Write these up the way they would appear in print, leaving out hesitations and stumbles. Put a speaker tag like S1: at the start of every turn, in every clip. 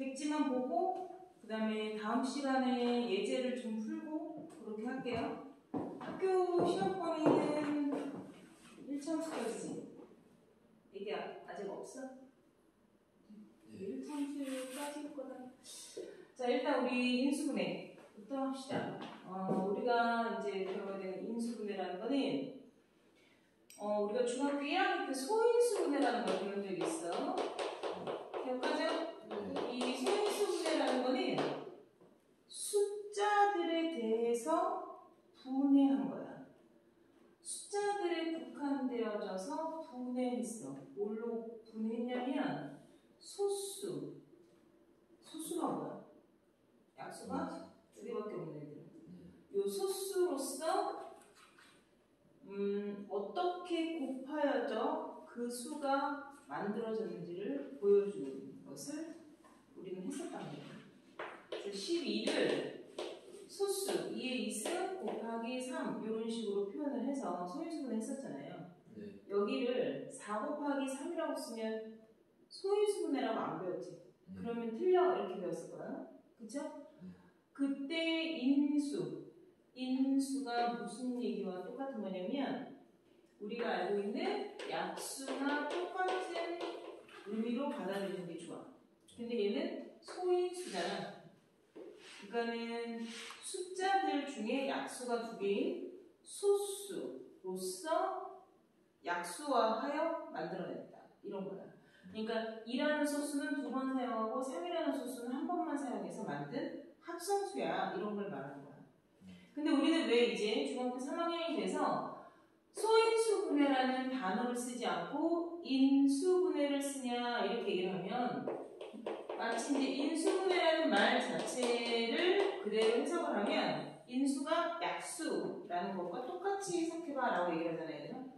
S1: 백지만 보고 그 다음에 다음 시간에 예제를 좀 풀고 그렇게 할게요. 학교 시험 범위는 1차원수까지지. 이게 아직 없어? 1차원수까지일 거다. 자, 일단 우리 인수분해부터 합시다. 우리가 이제 배워야 되는 인수분해라는 거는 우리가 중학교 1학년 때 소인수분해라는 걸 배운 적이 있어. 기억하죠? 이 소인수분해라는 거는 숫자들에 대해서 분해한 거야. 숫자들에 국한되어져서 분해했어. 뭘로 분해했냐면 소수가 뭐야? 약수가 두 개밖에 없는 애들. 요 소수로서 어떻게 곱하여져 그 수가 만들어졌는지를 보여주는 것을 우리는 했었단 말이에요. 그래서 12를 소수 2의 2승 곱하기 3 이런 식으로 표현을 해서 소인수분해 했었잖아요. 네. 여기를 4 곱하기 3이라고 쓰면 소인수분해라고 안 배웠지. 그러면 틀려 이렇게 배웠을 거야. 그쵸? 그때 인수가 무슨 얘기와 똑같은 거냐면 우리가 알고 있는 약수나 똑같은 의미로 받아들이는 게 좋아. 근데 얘는 소인수잖아. 그러니까는 숫자들 중에 약수가 두 개인 소수로서 약수화하여 만들어냈다. 이런 거야. 그러니까 2라는 소수는 2번 사용하고 3이라는 소수는 한 번만 사용해서 만든 합성수야. 이런 걸 말하는 거야. 근데 우리는 왜 이제 중학교 3학년이 돼서 소인수분해라는 단어를 쓰지 않고 인수분해를 쓰냐 이렇게 얘기를 하면 마치 이제 인수분해라는 말 자체를 그대로 해석을 하면 인수가 약수라는 것과 똑같이 해석해봐 라고 얘기를 하잖아요.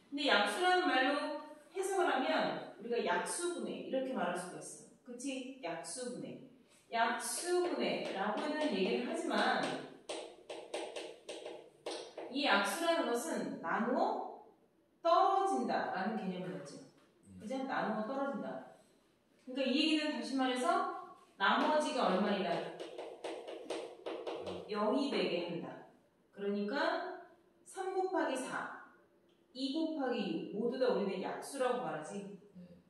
S1: 근데 약수라는 말로 해석을 하면 우리가 약수분해 이렇게 말할 수가 있어. 그치? 약수분해라고는 얘기를 하지만 이 약수라는 것은 나누어 떨어진다라는 개념이었죠. 그죠? 나누어 떨어진다. 그러니까 이 얘기는 다시 말해서 나머지가 얼마이다? 0이 되게 한다. 그러니까 3 곱하기 4, 2 곱하기 6 모두 다 우리는 약수라고 말하지.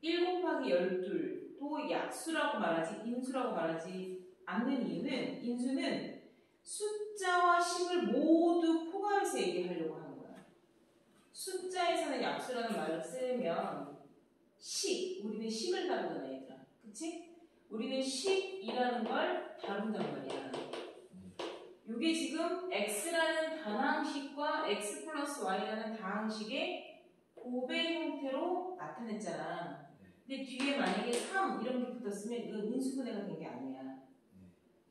S1: 1 곱하기 12도 약수라고 말하지 인수라고 말하지 않는 이유는 인수는 숫자와 식을 모두 포괄해서 얘기하려고 하는 거야. 숫자에서는 약수라는 말을 쓰면 우리는 식을 다루잖아 얘들아. 그치? 우리는 식이라는 걸 다룬단 말이야. 이게 지금 x라는 단항식과 x 플러스 y라는 다항식의 곱의 형태로 나타냈잖아. 근데 뒤에 만약에 3 이런 게 붙었으면 이건 인수분해가 된 게 아니야.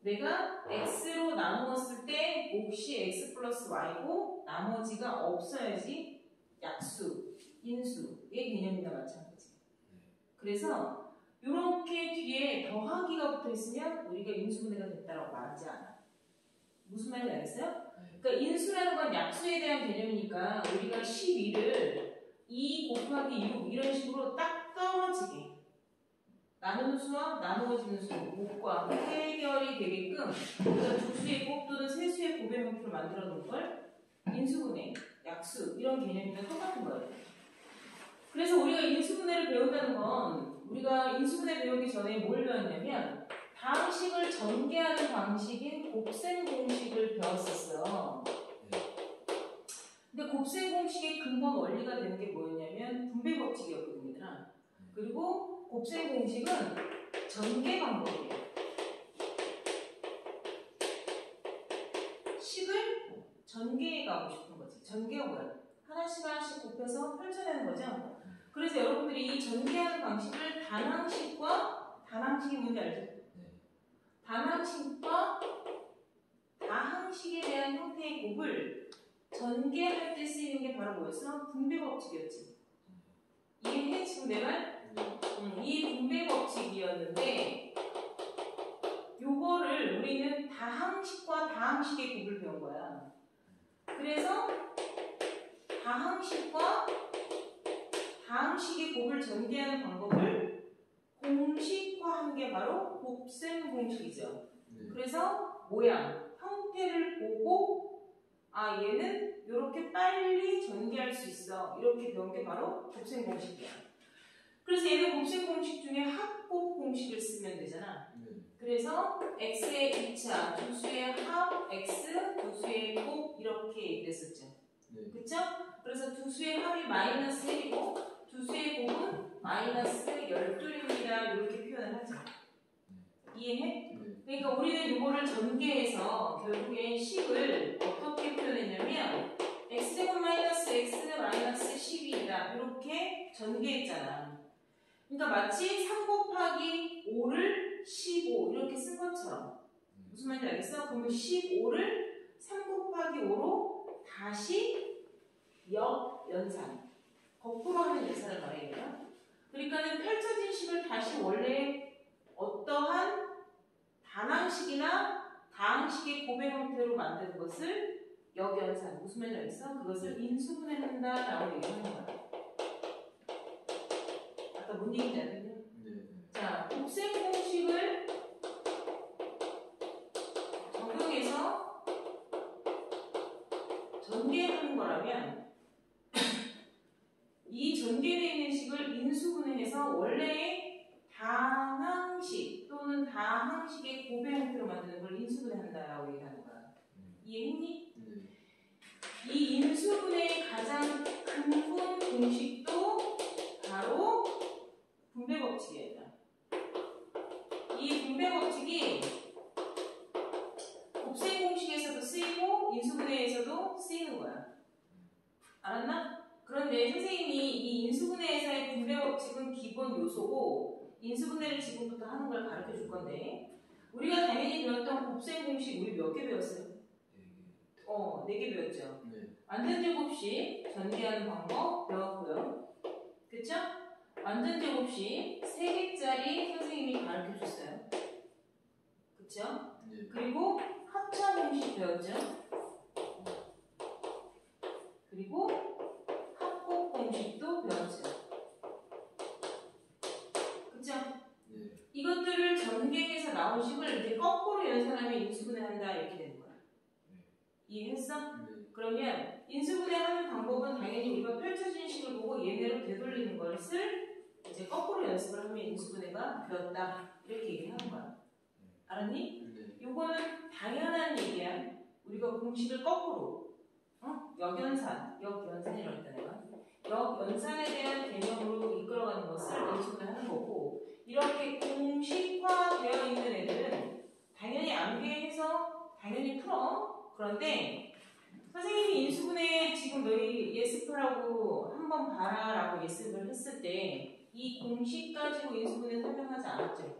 S1: 내가 x로 나누었을 때 몫이 x 플러스 y고 나머지가 없어야지 약수, 인수의 개념이나 마찬가지. 그래서 이렇게 뒤에 더하기가 붙어있으면 우리가 인수분해가 됐다고 말하지 않아. 무슨 말인지 알겠어요? 그러니까 인수라는 건 약수에 대한 개념이니까 우리가 12를 2 곱하기 6 이런 식으로 딱 떨어지게 나누는 수와 나누어지는 수, 곱과 해결이 되게끔 두 수의 곱 또는 세 수의 곱의 형태로 만들어 놓은 걸 인수분해, 약수 이런 개념이랑 똑같은 거예요. 그래서 우리가 인수분해를 배운다는 건 우리가 인수분해 배우기 전에 뭘 배웠냐면 다항식을 전개하는 방식인 곱셈 공식을 배웠었어요. 근데 곱셈 공식의 근본 원리가 되는 게 뭐였냐면 분배 법칙이었거든요. 얘들아. 그리고 곱셈 공식은 전개 방법이에요. 식을 전개해 가고 싶은 거지. 전개가 뭐야? 하나씩 곱해서 펼쳐내는 거죠. 그래서 여러분들이 이 전개하는 방식을 단항식이 뭔지 알죠? 단항식과 다항식에 대한 형태의 곱을 전개할 때 쓰이는 게 바로 뭐였어? 분배 법칙이었지. 이해해? 지금 내 말? 이 분배 법칙이었는데 요거를 우리는 다항식과 다항식의 곱을 배운 거야. 그래서 다항식과 다항식의 곱을 전개하는 방법을 공식화한 게 바로 곱셈 공식이죠. 그래서 모양, 형태를 보고 아 얘는 이렇게 빨리 전개할 수 있어. 이렇게 배운 게 바로 곱셈 공식이야. 그래서 얘는 곱셈 공식 중에 합곱 공식을 쓰면 되잖아. 그래서 x의 2차, 두 수의 합 x, 두 수의 곱 이렇게 됐었죠. 그쵸? 그래서 두 수의 합이 마이너스 1이고 두 수의 곱은 마이너스 12입니다. 이렇게 표현을 하죠. 이해해? 그러니까 우리는 이거를 전개해서 결국엔 식을 어떻게 표현했냐면 x제곱 마이너스 x 마이너스 12이다. 이렇게 전개했잖아. 그러니까 마치 3 곱하기 5를 15 이렇게 쓴 것처럼. 무슨 말인지 알겠어? 그러면 15를 3 곱하기 5로 다시 역연산. 거꾸로 하는 연산을 말해요. 그러니까는 펼쳐진 식을 다시 원래 어떠한 단항식이나 다항식의 곱의 형태로 만드는 것을 역연산. 무슨 말인지 알겠어? 그것을 인수분해한다라고 얘기하는 거야. 아까 뭔 얘기인지 알겠냐? 자, 곱셈 공식을 적용해서 전개하는 거라면 이 전개되어 있는 식을 인수분해해서 원래의 단항식 또는 다항식의 곱의 형태로 만드는 걸 인수분해한다라고 얘기하는 거야. 이해했니? 이 인수분해의 가장 근본 공식도 바로 분배 법칙이에요. 이 분배 법칙이 곱셈 공식에서도 쓰이고 인수분해에서도 쓰이는 거야. 알았나? 그런데 선생님이 이 인수분해에서의 분배 법칙은 기본 요소고 인수분해를 지금부터 하는 걸 가르쳐 줄 건데 우리가 당연히 배웠던 곱셈 공식 우리 몇 개 배웠어요? 4개 배웠죠. 완전 제곱식 전개하는 방법 배웠고요. 그쵸? 완전 제곱식 3개짜리 선생님이 가르쳐 줬어요. 그쵸? 그리고 합차 공식 배웠죠. 그리고 합곱 공식도 배웠죠. 그쵸? 이것들을 전개해서 나온 식을 이제 거꾸로 연산하면 인수분해한다 이렇게 되는 거야. 이해했어? 그러면 인수분해하는 방법은 당연히 우리가 펼쳐진 식을 보고 얘네로 되돌리는 것을 이제 거꾸로 연습을 하면 인수분해가 되었다 이렇게 얘기하는 거야. 알았니? 요거는 당연한 얘기야. 우리가 공식을 거꾸로 역연산이라고 했다 내가. 역연산에 대한 개념으로 이끌어가는 것을 인수분해하는 거고 이렇게 공식화되어 있는 애들은 당연히 암기해서 당연히 풀어. 그런데 선생님이 인수분해 지금 너희 예습하라고 한번 봐라라고 예습을 했을 때 이 공식 가지고 인수분해 설명하지 않았죠?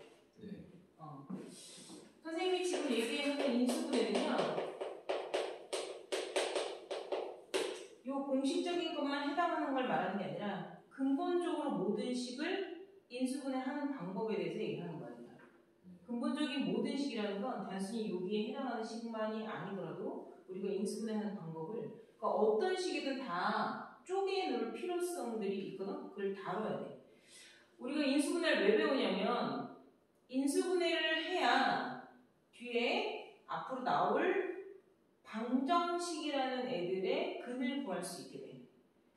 S1: 선생님이 지금 얘기하는 인수분해는요 요 공식적인 것만 해당하는 걸 말하는 게 아니라 근본적으로 모든 식을 인수분해하는 방법에 대해서 얘기하는 거예요. 근본적인 모든 식이라는 건 단순히 여기에 해당하는 식만이 아니더라도 우리가 인수분해하는 방법을 그러니까 어떤 식이든 다 쪼개 놓을 필요성들이 있거든. 그걸 다뤄야 돼. 우리가 인수분해를 왜 배우냐면 인수분해를 해야 뒤에 앞으로 나올 방정식이라는 애들의 근을 구할 수 있게 돼.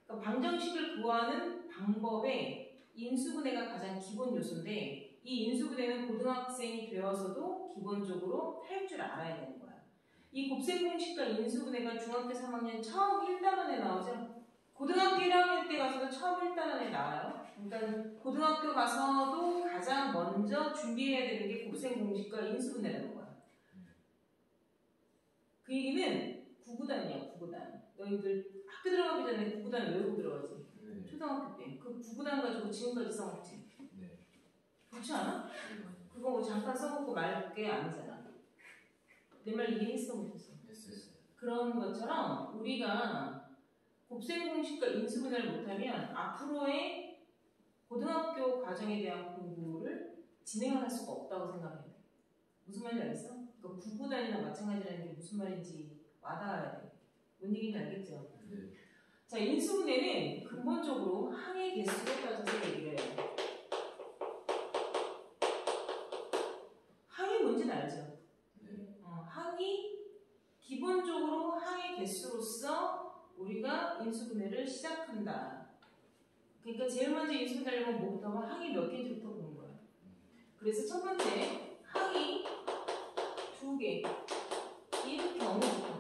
S1: 그러니까 방정식을 구하는 방법에 인수분해가 가장 기본 요소인데 이 인수분해는 고등학생이 되어서도 기본적으로 할 줄 알아야 되는 거야. 이 곱셈 공식과 인수분해가 중학교 3학년 처음 1단원에 나오죠. 고등학교 1학년 때 가서도 처음 1단원에 나와요. 그러니까 고등학교 가서도 가장 먼저 준비해야 되는 게 곱셈 공식과 인수분해라는 거야. 그 얘기는 9구단이야, 9구단. 너희들 학교 들어가기 전에 9구단 외우고 들어가지. 초등학교 때. 그 9구단 가지고 지금까지 써먹지. 그렇지 않아? 그거 뭐 잠깐 써먹고 말 게 아니잖아. 내 말 이해했어 못했어?
S2: 했어요.
S1: 그런 것처럼 우리가 곱셈 공식과 인수분해를 못하면 앞으로의 고등학교 과정에 대한 공부를 진행할 수가 없다고 생각해요. 무슨 말인지 알겠어? 그러니까 구구단이나 마찬가지라는 게 무슨 말인지 와닿아야 돼. 뭔 얘기인지 알겠죠?
S2: 네.
S1: 자, 인수분해는 근본적으로 항의 개수로 따져서 얘기를 해요. 항이 뭔지는 알죠?
S2: 네.
S1: 항이 기본적으로 항의 개수로서 우리가 인수분해를 시작한다. 그러니까 제일 먼저 인수분해를 하려면 뭐부터 하면 항이 몇 개인지부터 보는 거야. 그래서 첫 번째 항이 2개인 경우부터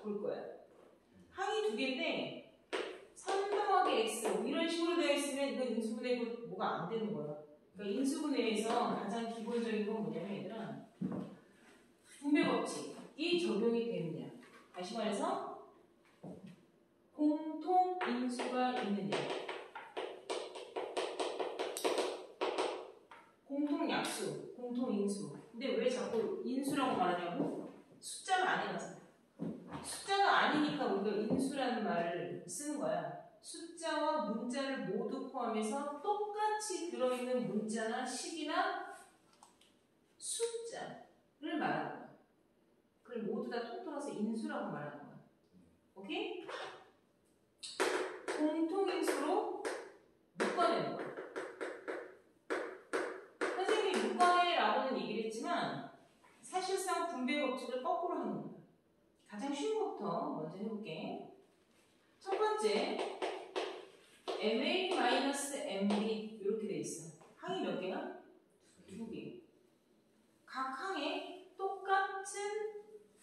S1: 볼 거야. 항이 2개인데 3 더하기 x 뭐 이런 식으로 되어 있으면 이건 인수분해고 뭐가 안 되는 거야. 그러니까 인수분해에서 가장 기본적인 건 뭐냐면 얘들아 분배 법칙이 적용이 되느냐. 다시 말해서 공통 인수가 있느냐. 공통 약수, 공통 인수. 근데 왜 자꾸 인수라고 말하냐고? 숫자가 아니라서. 숫자가 아니니까 우리가 인수라는 말을 쓰는 거야. 숫자와 문자를 모두 포함해서 똑같이 들어있는 문자나 식이나 숫자를 말하는 거야. 그걸 모두 다 통틀어서 인수라고 말하는 거야. 오케이? 공통인수로 묶어내는 거야. 선생님이 묶어내라고는 얘기를 했지만 사실상 분배 법칙을 거꾸로 하는 거야. 가장 쉬운 것부터 먼저 해볼게. 첫 번째 ma-mb 이렇게 돼 있어. 항이 몇 개야? 2개. 각 항에 똑같은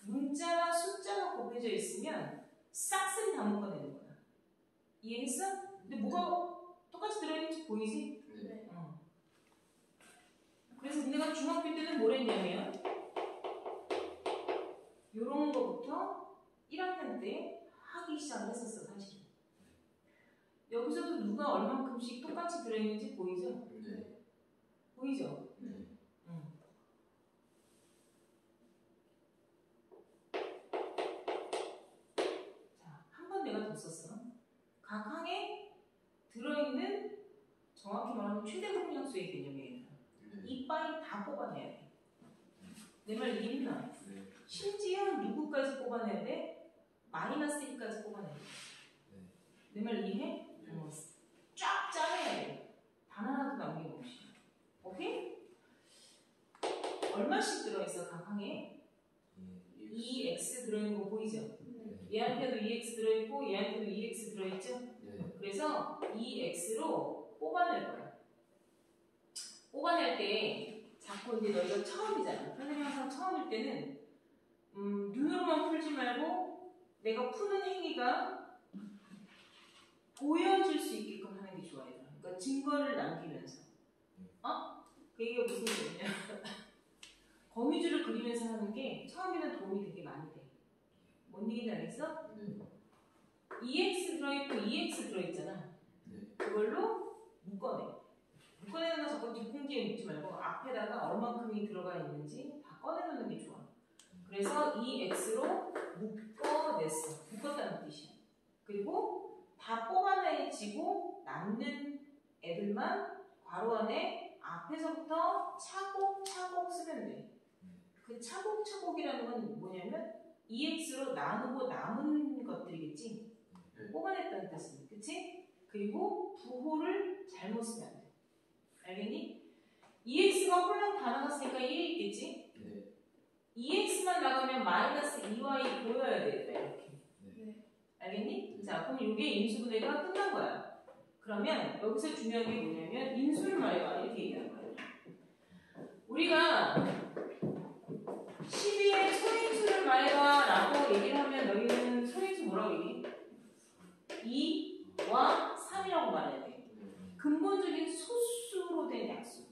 S1: 문자나 숫자가 곱해져 있으면 싹쓸이 다 묶어내는 거야. 이해했어? 근데 뭐가 똑같이 들어있는지 보이지?
S2: 네.
S1: 그래서 내가 중학교 때는 뭘 했냐면 요런 거부터 1학년 때 하기 시작을 했었어, 사실은. 여기서도 누가 얼만큼씩 똑같이 들어있는지 보이죠?
S2: 네.
S1: 보이죠?
S2: 네.
S1: 자, 한 번 내가 더 썼어. 각 항에 들어있는 정확히 말하면 최대 공약수의 개념이에요. 이빠이 다 뽑아내야 돼. 내 말 이해했나?
S2: 네.
S1: 심지어 누구까지 뽑아내야 돼? 마이너스 1까지 뽑아내야 돼. 내 말 이해해? 쫙 짜내야 돼. 단 하나도 남김없이. 오케이? 얼마씩 들어있어, 각 항에? 2x 들어있는 거 보이죠? 얘한테도 2x 들어있고 얘한테도 2x 들어있죠?
S2: 네.
S1: 그래서 2x로 뽑아낼 거야. 뽑아낼 때 자꾸 이제 너희가 처음이잖아. 선생님 항상 처음일 때는 눈으로만 풀지 말고 내가 푸는 행위가 보여줄 수 있게끔 하는 게 좋아요. 그러니까 증거를 남기면서. 그 얘기가 무슨 얘기냐? 거미줄을 그리면서 하는 게 처음에는 도움이 되게 많이 돼. 뭔 얘기인지 알겠어?
S2: 네.
S1: 2x 들어있고 2x 들어있잖아.
S2: 네.
S1: 그걸로 묶어내. 묶어내는 거 자꾸 뒷공기에 묶지 말고 앞에다가 얼마큼이 들어가 있는지 다 꺼내놓는 게 좋아. 그래서 2x로 묶어냈어. 묶었다는 뜻이야. 그리고 다 뽑아내지고 남는 애들만 괄호 안에 앞에서부터 차곡차곡 쓰면 돼. 그 차곡차곡이라는 건 뭐냐면 2x로 나누고 남은 것들이겠지. 뽑아냈다는 뜻은, 그치? 그리고 부호를 잘못 쓰면 안 돼. 알겠니? 2x가 홀랑 다 나갔으니까 1이 있겠지?
S2: 네.
S1: 2x만 나가면 마이너스 2y 보여야 되겠다, 이렇게.
S2: 네.
S1: 알겠니? 자, 그럼 이게 인수분해가 끝난 거야. 그러면 여기서 중요한 게 뭐냐면 인수를 말해봐, 이렇게 얘기하는 거야. 우리가 12의 소인수를 말해봐 라고 얘기를 하면 너희는 소인수 뭐라고 얘기해? 2와 3이라고 말해야 돼. 근본적인 소수로 된 약수.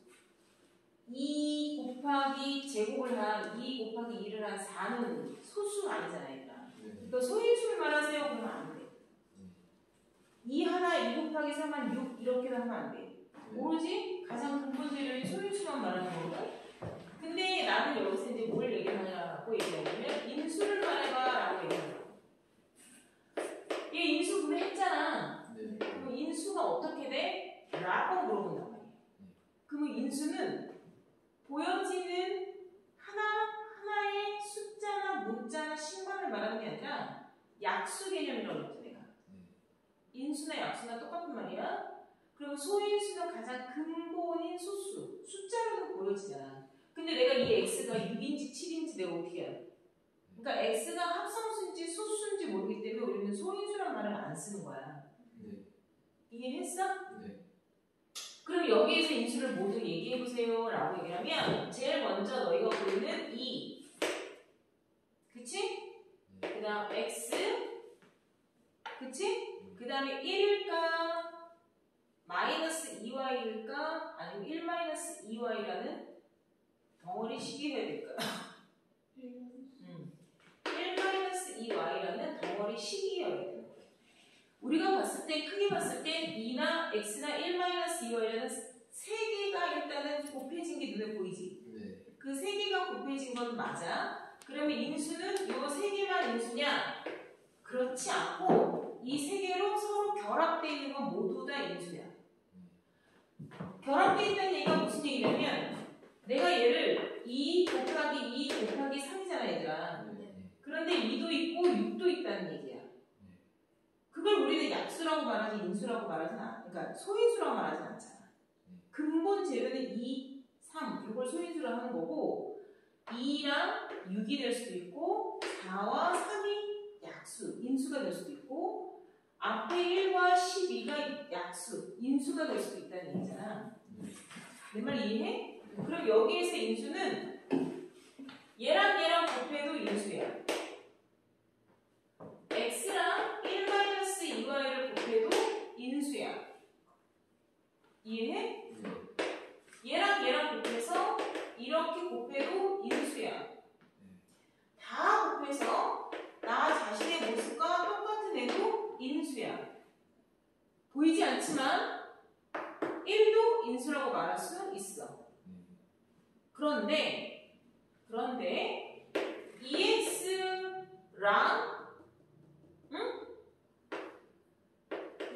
S1: 2 곱하기 제곱을 한 2 곱하기 1을 한 4는 소수가 아니잖아, 얘들아. 그러니까 소인수를 말하세요 그러면 안 돼. 2 하나 2 곱하기 3은 6 이렇게도 하면 안 돼. 오로지 가장 근본 재료인 소인수만 말하는 거거든. 근데 나는 여기서 이제 뭘 얘기하냐고 얘기하냐면 인수를 말해봐라고 얘기하는 거야. 얘 인수 구매했잖아. 그럼 인수가 어떻게 돼? 라고 물어본단 말이야. 그러면 인수는 보여지는 하나의 숫자나 문자나 신관을 말하는 게 아니라 약수 개념이라고 했죠 내가. 인수나 약수나 똑같은 말이야. 그럼 소인수는 가장 근본인 소수, 숫자로는 보여지잖아. 근데 내가 이 x가 6인지 7인지 내가 어떻게 알아? 그러니까 x가 합성수인지 소수인지 모르기 때문에 우리는 소인수란 말을 안 쓰는 거야. 이해했어? 그럼 여기에서 인수를 모두 얘기해보세요 라고 얘기하면 제일 먼저 너희가 보이는 2 그치? 그 다음 x 그치? 그 다음에 1일까 마이너스 2y일까 아니면 1 마이너스 2y라는 덩어리 식이 해야 될까? 1 마이너스 2y라는 덩어리 식이어야 되는 거예요. 우리가 봤을 때 크게 봤을 때 2나 x나 1 마이너스 2y라는 세 개가 일단은 곱해진 게 눈에 보이지? 그 세 개가 곱해진 건 맞아. 그러면 인수는 이 세 개만 인수냐? 그렇지 않고 이 세 개로 서로 결합되어 있는 건 모두 다 인수야. 결합되어 있다는 얘기가 무슨 얘기냐면 내가 얘를 2 곱하기 2 곱하기 3이잖아 얘들아. 그런데 2도 있고 6도 있다는 얘기야. 그걸 우리는 약수라고 말하지 인수라고 말하진 않아. 그러니까 소인수라고 말하진 않잖아. 근본 재료는 2, 3 이걸 소인수라고 하는 거고 2랑 6이 될 수도 있고 4와 3이 약수, 인수가 될 수도 있고 앞에 1과 12가 약수, 인수가 될 수도 있다는 얘기잖아. 내 말 이해해? 그럼 여기에서 인수는 얘랑 곱해도 인수야. x랑 1-2y를 곱해도 인수야. 이해해? 얘랑 곱해서 이렇게 곱해도 인수야. 다 곱해서 나 자신의 모습과 똑같은 애도 인수야. 보이지 않지만 1도 인수라고 말할 수 있어. 그런데 2x랑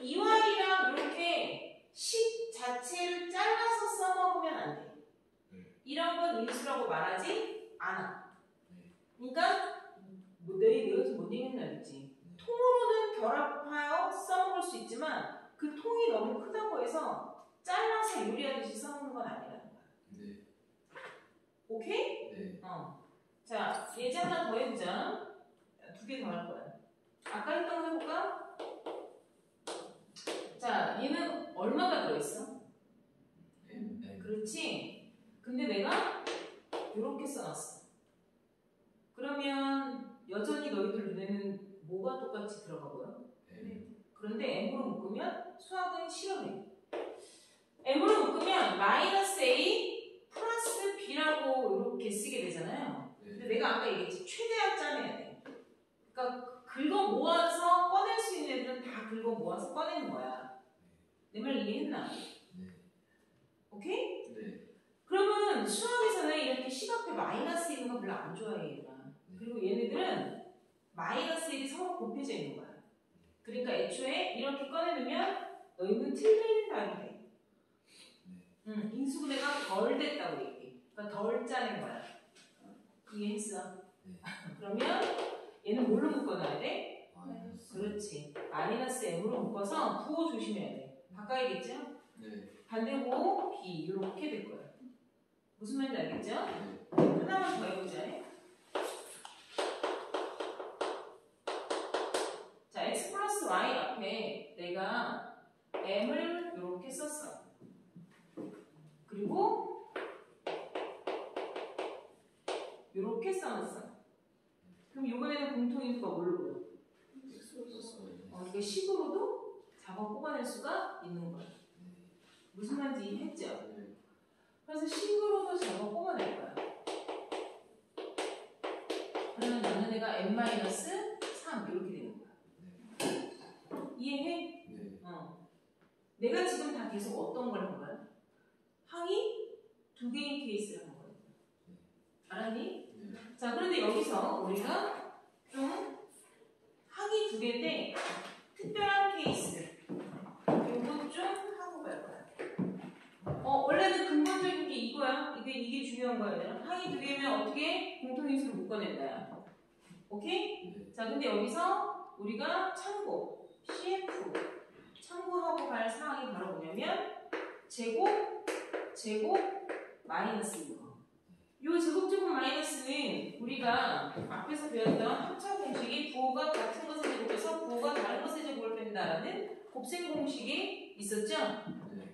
S1: 2y랑 이렇게 식 자체를 잘라서 써먹으면 안 돼. 이런 건 인수라고 말하지 않아. 그러니까 내가 지금 뭔 얘기했는지 알겠지? 통으로는 결합하여 써먹을 수 있지만 그 통이 너무 크다고 해서 잘라서 요리하듯이 써먹는 건 아니라는 거야. 오케이? 자, 예제 하나 더 해보자. 2개 더 할 거야. 아까 했던 거 해볼까? 자, 얘는 얼마가 들어있어? 그렇지? 근데 내가 이렇게 써놨어. 그러면 여전히 너희들 눈에는 뭐가 똑같이 들어가고요? 그런데 m으로 묶으면 수학은 싫어해. m으로 묶으면 마이너스 a 플러스 b라고 이렇게 쓰게 되잖아요. 근데 내가 아까 얘기했지 최대한 짜내야 돼. 그러니까 긁어 모아서 꺼낼 수 있는 애들은 다 긁어 모아서 꺼내는 거야. 내 말 이해했나? 오케이? 그러면 수학에서는 이렇게 식 앞에 마이너스 있는 거 별로 안 좋아해 얘들아. 그리고 얘네들은 마이너스 1이 서로 곱해져 있는 거야. 그러니까 애초에 이렇게 꺼내놓으면 너희는 틀린 답이 돼. 인수분해가 덜 됐다고 얘기해. 그러니까 덜 짜낸 거야. 이해했어? 그러면 얘는 뭘로 묶어놔야 돼? 그렇지. 마이너스 m으로 묶어서 부호 조심해야 돼. 바꿔야겠죠? 반대고 b 이렇게 될 거야. 무슨 말인지 알겠죠? 하나만 더 해보자. 자, x 플러스 y 앞에 내가 m을 이렇게 썼어. 그리고 이렇게 써놨어. 그럼 이번에는 공통인수가 뭘로 보여? 이게 식으로도 잡아 뽑아낼 수가 있는 거야. 무슨 말인지 이해했죠? 그래서 식으로도 잡아 뽑아낼 거야. 그러면 나는 애가 n-3 이렇게 되는 거야. 이해해? 내가 지금 다 계속 어떤 걸 한 거야? 알았니? 자, 그런데 여기서 우리가 좀 항이 두 개인데 특별한 케이스 요거 좀 하고 갈 거야. 원래는 근본적인 게 이거야. 이게 중요한 거야. 얘들아. 항이 두 개면 어떻게 공통인수를 묶어낸다야. 오케이? 자, 근데 여기서 우리가 참고 CF 참고하고 갈 사항이 바로 뭐냐면 제곱 마이너스 이거. 요 제곱 마이너스는 우리가 앞에서 배웠던 합차 공식이 부호가 같은 것을 제곱해서 부호가 다른 것을 제곱을 뺀다라는 곱셈 공식이 있었죠?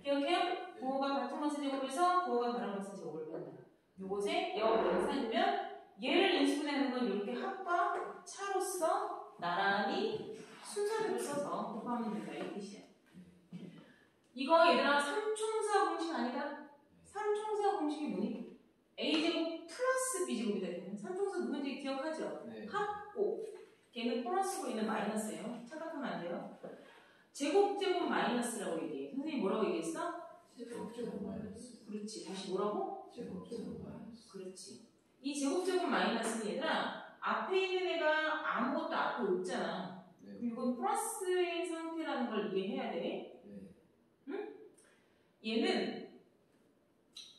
S1: 기억해요? 부호가 같은 것을 제곱해서 부호가 다른 것을 제곱을 뺀다. 요것의 역연산이면 얘를 인수분해하는 건 이렇게 합과 차로서 나란히 순서대로 써서 곱하면 된다. 이 뜻이야. 이거 얘들아 삼총사 공식 아니다? 삼총사 공식이 뭐니? A제곱 플러스 B제곱이 되는 삼총사 누군지 기억하죠?
S2: 네.
S1: 합고 걔는 플러스고 있는 마이너스예요. 착각하면 안 돼요. 제곱 마이너스라고 얘기해. 선생님 뭐라고 얘기했어?
S2: 제곱 마이너스.
S1: 그렇지. 다시 뭐라고?
S2: 제곱 마이너스.
S1: 그렇지. 이 제곱 마이너스는 얘들아 앞에 있는 애가 아무것도 앞에 없잖아.
S2: 네.
S1: 그럼 이건 플러스의 상태라는 걸 이해해야 돼.
S2: 네.
S1: 응? 얘는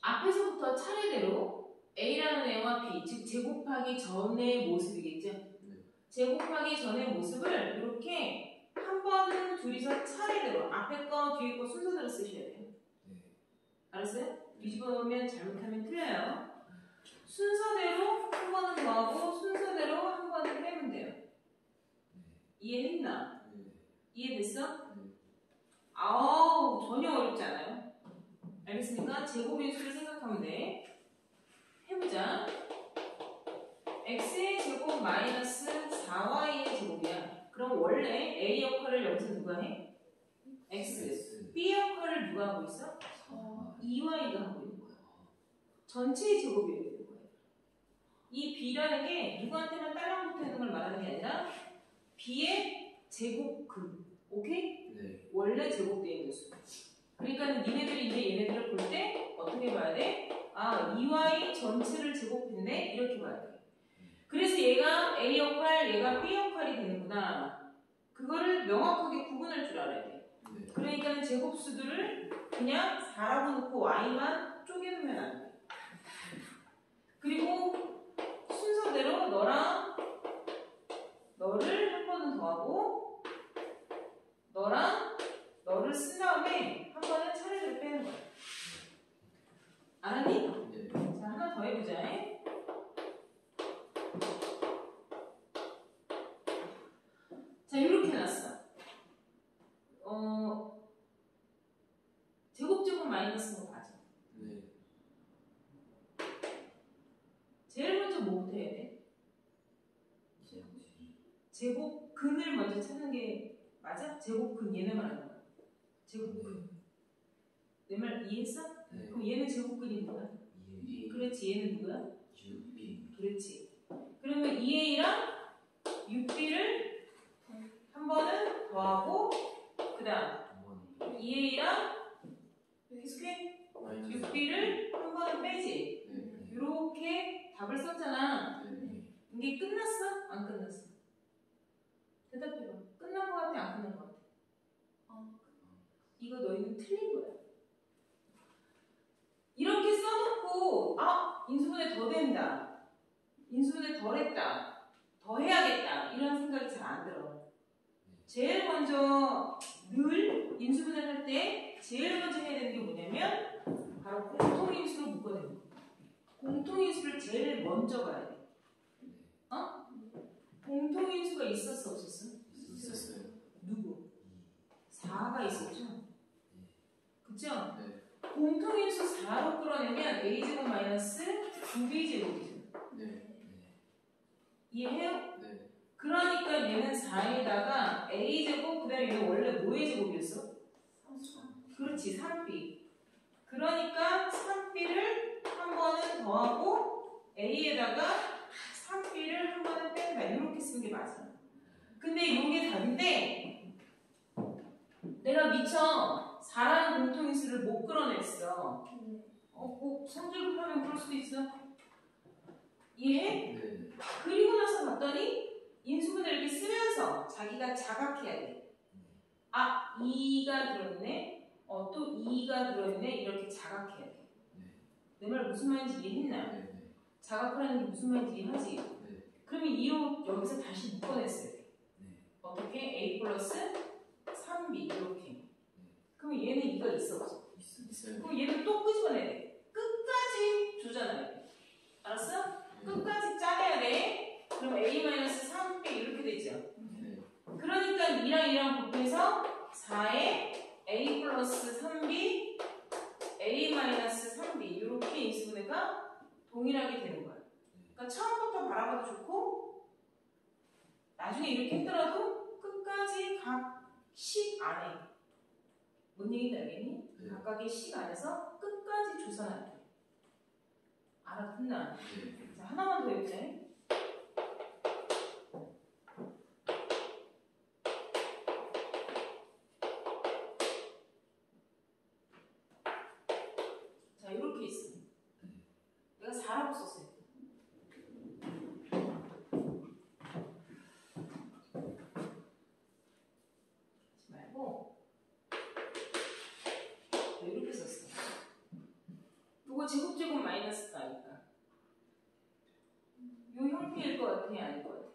S1: 앞에서부터 차례대로 A라는 애와 B, 즉 제곱하기 전의 모습이겠죠?
S2: 네. 제곱하기
S1: 전의 모습을 이렇게 한 번은 둘이서 차례대로 앞에 거, 뒤에 거 순서대로 쓰셔야 돼요.
S2: 네.
S1: 알았어요? 뒤집어 놓으면 잘못하면 틀려요. 순서대로 한 번은 더하고 순서대로 한 번은 빼면 돼요. 이해했나?
S2: 네.
S1: 이해됐어?
S2: 네.
S1: 아우 전혀 어렵지 않아요. 알겠습니까? 제곱인수를 생각하면 돼. 해보자. x의 제곱 마이너스 4y의 제곱이야. 그럼 원래 a 역할을 여기서 누가 해? x. b 역할을 누가 하고 있어? 2y가 하고 있는 거야. 전체의 제곱이어야 되는 거야. 이 b라는 게 누구한테만 딸랑 붙어 있는 걸 말하는 게 아니라 b의 제곱근. 오케이?
S2: 네.
S1: 원래 제곱되어 있는 수. 그러니까 니네들이 이제 얘네들을 볼 때 어떻게 봐야 돼? 아, 2y 전체를 제곱했네? 이렇게 봐야 돼. 그래서 얘가 A 역할, 얘가 B 역할이 되는구나. 그거를 명확하게 구분할 줄 알아야 돼.
S2: 네.
S1: 그러니까 제곱수들을 그냥 4라고 놓고 y만 쪼개놓으면 안 돼. 그리고 순서대로 너를 한 번은 더하고 너를 쓴 다음에 한 번은 차례를 빼는 거야. 알았니?
S2: 네.
S1: 자, 하나 더 해보자. 자, 이렇게 해놨어. 제곱 마이너스는 맞아.
S2: 네.
S1: 제일 먼저 뭐부터 해야 돼? 제곱근을 먼저 찾는 게 맞아? 제곱근 얘네 말하는 거야. 제곱근. 내 말 이해했어?
S2: 네.
S1: 그럼 얘는 제곱근이 뭐야? 그렇지. 얘는 누구야?
S2: 6B.
S1: 그렇지. 그러면 2A랑 6B를 한 번은 더하고 그 다음 2A랑 6B를 한 번은 빼지.
S2: 네.
S1: 이렇게 답을 썼잖아.
S2: 네.
S1: 이게 끝났어? 안 끝났어? 대답해봐. 끝난 거 같아? 안 끝난 거 같아? 이거 너희는 틀린 거야. 이렇게 써놓고 인수분해 더 된다. 인수분해 덜 했다. 더 해야겠다. 이런 생각이 잘 안 들어. 제일 먼저 늘 인수분해를 할 때 제일 먼저 해야 되는 게 뭐냐면 바로 공통인수로 묶어내는 거야. 공통인수를 제일 먼저 봐야 돼. 공통인수가 있었어 없었어?
S2: 있었어요.
S1: 누구? 4가 있었죠? 그쵸?
S2: 네.
S1: 공통인수 4로 끌어내면 a제곱 마이너스 9b제곱이죠.
S2: 네.
S1: 이해해요?
S2: 네.
S1: 그러니까 얘는 4에다가 a제곱, 그 다음에 얘는 원래 뭐의 제곱이었어? 그렇지, 3b. 그러니까 3b를 한 번은 더하고 a에다가 3b를 한 번은 뺀다. 이렇게 쓰는 게 맞아. 근데 이게 답인데 내가 미처 4라는 공통인수를 못 끌어냈어. 꼭 성질급하면 그럴 수도 있어. 이해해?
S2: 네.
S1: 그리고 나서 봤더니 인수분해를 이렇게 쓰면서 자기가 자각해야 돼. 아, 2가 들어있네. 또 2가 들어있네. 이렇게 자각해야 돼. 내 말 무슨 말인지 이해했나?
S2: 네.
S1: 자각하라는 게 무슨 말인지 이해하지?
S2: 네.
S1: 그러면 2로 여기서 다시 묶어냈어야 돼.
S2: 네.
S1: 어떻게? A 플러스 3B 이렇게. 그럼 얘는 2가 있어 없어?
S2: 있어요.
S1: 그럼 얘는 또 끄집어내야 돼. 끝까지 조져놔야 돼. 알았어? 끝까지 짜내야 돼. 그럼 A-3B 이렇게 되죠.
S2: 네.
S1: 그러니까 2랑 곱해서 4에 A 플러스 3B A-3B 이렇게 인수분해가 동일하게 되는 거야. 그러니까 처음부터 바라봐도 좋고 나중에 이렇게 했더라도 끝까지 각 식 안에 뭔 얘기인지 알겠니?
S2: 네.
S1: 각각의 식 안에서 끝까지 조사해야 돼. 알아듣나?
S2: 네.
S1: 자, 하나만 더 해볼게. 자, 이렇게 있어. 내가 4라고 썼어요. 하지 말고 이렇게 썼어. 이거 제곱 마이너스 나니까. 이 형태일 것 같아, 아닐 것 같아?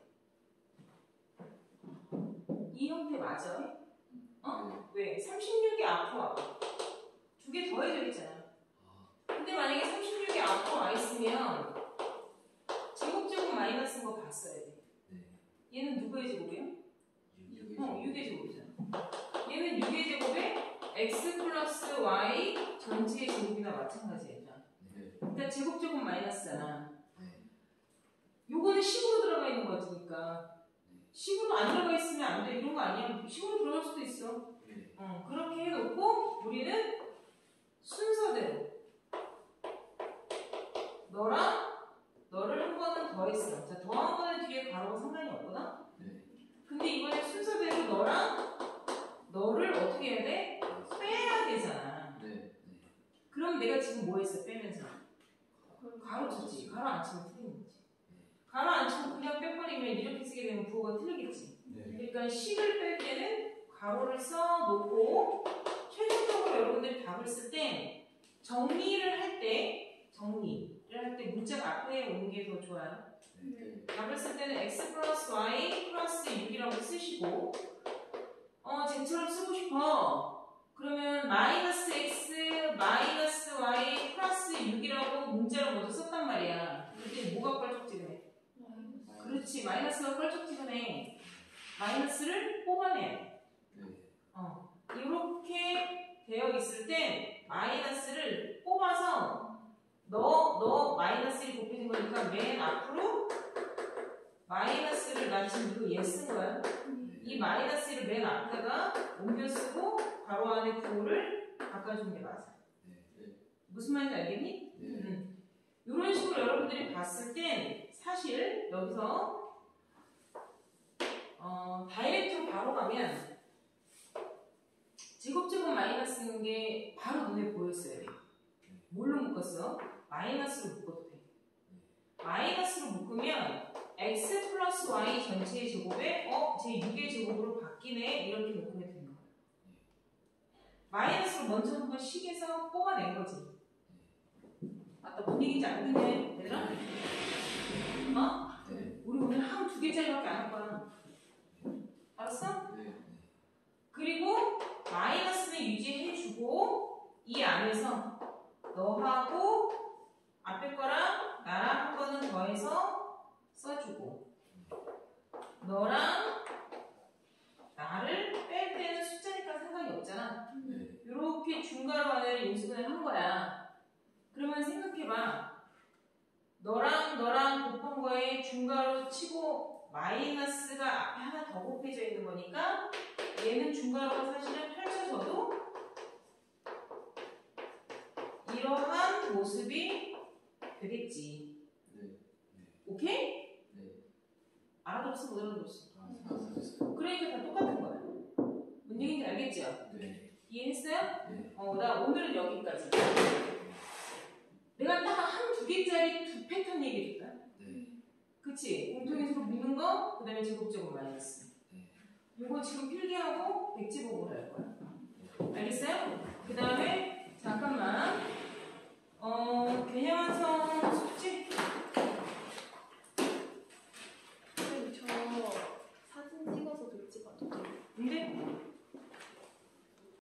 S1: 이 형태 맞아? 왜? 36이 앞으로 와봐. 두 개 더해져 있잖아. 근데 만약에 36이 앞으로 와 있으면 제곱 마이너스인 거 봤어야 돼. 얘는 누구의 제곱이야? 6의 제곱이잖아. 얘는 6의 제곱에 x 플러스 y 전체의 제곱이나 마찬가지야. 그러니까 제곱 마이너스잖아. 요거는 식으로 들어가 있는 거니까 식으로 안 들어가 있으면 안 돼. 이런 거 아니야. 식으로 들어갈 수도 있어. 그렇게 해놓고 우리는 순서대로 너를 한 번은 더했어. 자, 더한 거는 뒤에 가로가 상관이 없거든? 근데 이번에 순서대로 너를 어떻게 해야 돼? 빼야 되잖아. 그럼 내가 지금 뭐 했어? 빼면서 가로 쳤지. 가로 안 치면 틀린 거지. 가로 안 치면 그냥 빼버리면 이렇게 쓰게 되면 부호가 틀리겠지. 그러니까 식을 뺄 때는 가로를 써놓고 최종적으로 여러분들이 답을 쓸 때 정리를 할 때 문자가 앞에 오는 게 더 좋아요. 답을 쓸 때는 x 플러스 y 플러스 6이라고 쓰시고 쟤처럼 쓰고 싶어. 그러면 마이너스 x 마이너스 y 플러스 6이라고 문자로 먼저 썼단 말이야. 그때 뭐가 껄쩍지근해? 그렇지, 마이너스가 껄쩍지근해. 마이너스를 뽑아내야 돼. 이렇게 되어 있을 땐 마이너스를 뽑아서 너 마이너스를 곱해진 거니까 맨 앞으로 마이너스를 나 지금 이거 얘 쓴 거야. 이 마이너스를 맨 앞에다가 옮겨 쓰고 가로 안에 부호를 바꿔주는 게 맞아. 무슨 말인지 알겠니? 이런 식으로 여러분들이 봤을 땐 사실 여기서 다이렉트로 바로 가면 제곱 마이너스인 게 바로 눈에 보였어야 돼. 뭘로 묶었어? 마이너스로 묶어도 돼. 마이너스로 묶으면 x 플러스 y 전체의 제곱에 제 6의 제곱으로 바뀌네 이렇게 묶으면 되는 거야. 마이너스로 먼저 한번 식에서 뽑아낸 거지. 맞다, 뭔 얘기인지 알겠네 얘들아? 우리 오늘 한 2개짜리밖에 안 할 거야. 알았어? 그리고 마이너스는 유지해주고 이 안에서 너하고 앞에 거랑 나랑 한 번은 더해서 써주고 너랑 나를 뺄 때는 숫자니까 상관이 없잖아. 이렇게 중괄호 안에를 인수분해를 한 거야. 그러면 생각해봐. 너랑 곱한 거에 중괄호 치고 마이너스가 앞에 하나 더 곱해져 있는 거니까 얘는 중괄호가 사실은 펼쳐져도 이러한 모습이 되겠지. 오케이? 알아들었어? 못 알아들었어? 그러니까 다 똑같은 거야. 뭔 얘기인지 알겠죠? 이해했어요? 나 오늘은 여기까지. 내가 딱 한 2개짜리 2 패턴 얘기해줄까? 그치? 공통인수로 묶는 거, 그 다음에 제곱제곱 마이너스. 이거 지금 필기하고 백지복으로 할 거야. 알겠어요? 그 다음에 잠깐만.